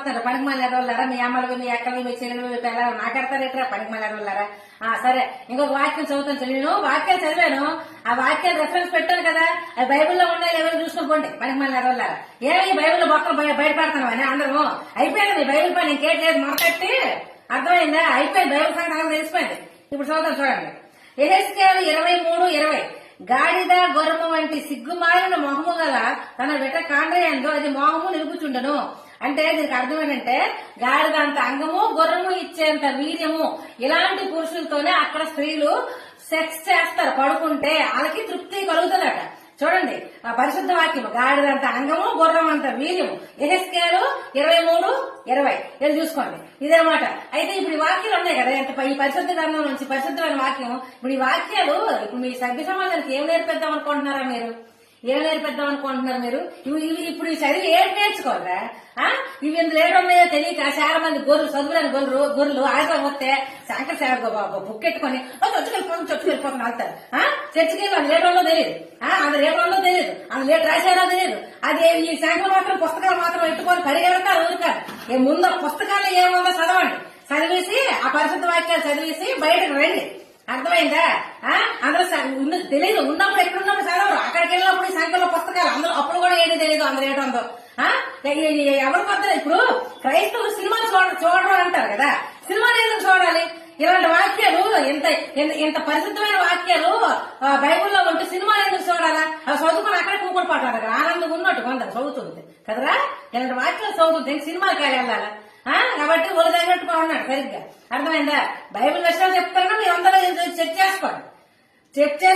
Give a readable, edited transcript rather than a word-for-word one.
వస్తున్నారు పనికి మళ్ళీ ఎడవల్లారా, మీ అమ్మలు మీ అక్కలు మీ చెల్లెలు మీ పిల్లలు నాకెడతారేట్రా పనికి మళ్ళీ ఎడవల్లారా. సరే ఇంకొక వాక్యం చదువుతాను. నేను వాక్యాలు చదివాను, ఆ వాక్యాలు రెఫరెన్స్ పెట్టాను కదా, అది బైబిల్లో ఉన్నాయి ఎవరు చూసుకుని పోండి పనికి మళ్ళీ ఎడవల్లారా. ఏమి బైబిల్లో మొక్కలు బయటపడతాను అని అందరూ అయిపోయింది బైబిల్ పని ఇంకేం లేదు మొదటి అర్థమైందా, అయిపోయింది బైబిల్ సంగతి అందరూ తెలిసిపోయింది. ఇప్పుడు చదువుతాం చూడండి. యెహెజ్కేలు 23:20 గాడిద గొర్రెము వంటి సిగ్గుమాలిన మొహము గల తన వెట కాండ్రయందు అది మోహము నిలుపుచుండను. అంటే దీనికి అర్థం ఏంటంటే గాడిద అంత అంగము గొర్రెము ఇచ్చేంత వీర్యము ఇలాంటి పురుషులతోనే అక్కడ స్త్రీలు సెక్స్ చేస్తారు, పడుకుంటే వాళ్ళకి తృప్తి కలుగుతుందట. చూడండి ఆ పరిశుద్ధ వాక్యం, గాడిదంత అంగము గుర్రం అంత వీర్యము. యెహెజ్కేలు 23:20 ఇది చూసుకోండి, ఇదేమాట. అయితే ఇప్పుడు ఈ వాక్యాలు ఉన్నాయి కదా, ఈ పరిశుద్ధ గ్రంథం నుంచి పరిశుద్ధమైన వాక్యం. ఇప్పుడు ఈ వాక్యాలు ఇప్పుడు మీ సభ్య సమాజానికి ఏం నేర్పిద్దాం అనుకుంటున్నారా మీరు? ఏం నేర్పిద్దాం అనుకుంటున్నారు మీరు? ఇప్పుడు ఈ చదివి ఏం నేర్చుకోరా? ఇవి ఎందులో ఏడున్నాయో తెలియక చాలా మంది గొర్రెలు చదువులేని గొర్రెలు ఆడతాం వస్తే సాయంత్రం బుక్ పెట్టుకుని చొచ్చుకెళ్ళిపోతున్నా వెళ్తారు. చర్చికి వెళ్ళి లేటంలో తెలియదు, అందులో లేటంలో తెలియదు, అందులో లేట్ రాశారో తెలియదు. అది ఈ శాఖలు మాత్రం పుస్తకాలు మాత్రం పెట్టుకొని పరిగెడతారు ఊరుకారు. ముందు పుస్తకాలు ఏముందో చదవండి, చదివేసి ఆ పరిశుద్ధ వాక్యాలు చదివేసి బయటకు రండి. అర్థమైందా? అందరూ తెలియదు, ఉన్నప్పుడు ఎక్కడున్నప్పుడు చదవరు, అక్కడికి వెళ్ళినప్పుడు ఈ సంఖ్యలో పుస్తకాలు అందులో అప్పుడు కూడా ఏంటి తెలియదు అందులో ఏటందో. ఎవరి కొత్త ఇప్పుడు క్రైస్తవులు సినిమాలు చూడరు అంటారు కదా, సినిమాలు ఎందుకు చూడాలి? ఇలాంటి వాక్యాలు ఇంత పరిశుద్ధమైన వాక్యాలు బైబుల్లో ఉంటే సినిమాలు ఎందుకు చూడాలా? అవి చదువుకుని అక్కడే కూకుడు పడ్డారు, ఆనందంగా ఉన్నట్టు కొందరు చదువుతుంది కదరా. ఇలాంటి వాక్యాలు చదువుతుంది సినిమాకి వెళ్ళాలా? కాబట్టి ఒళ్ళు తగినట్టుగా ఉన్నాడు సరిగ్గా. అర్థమైందా? బైబిల్ విషయాలు చెప్తారన్నా మీరు అందరూ చెక్ చేసుకోండి, చెక్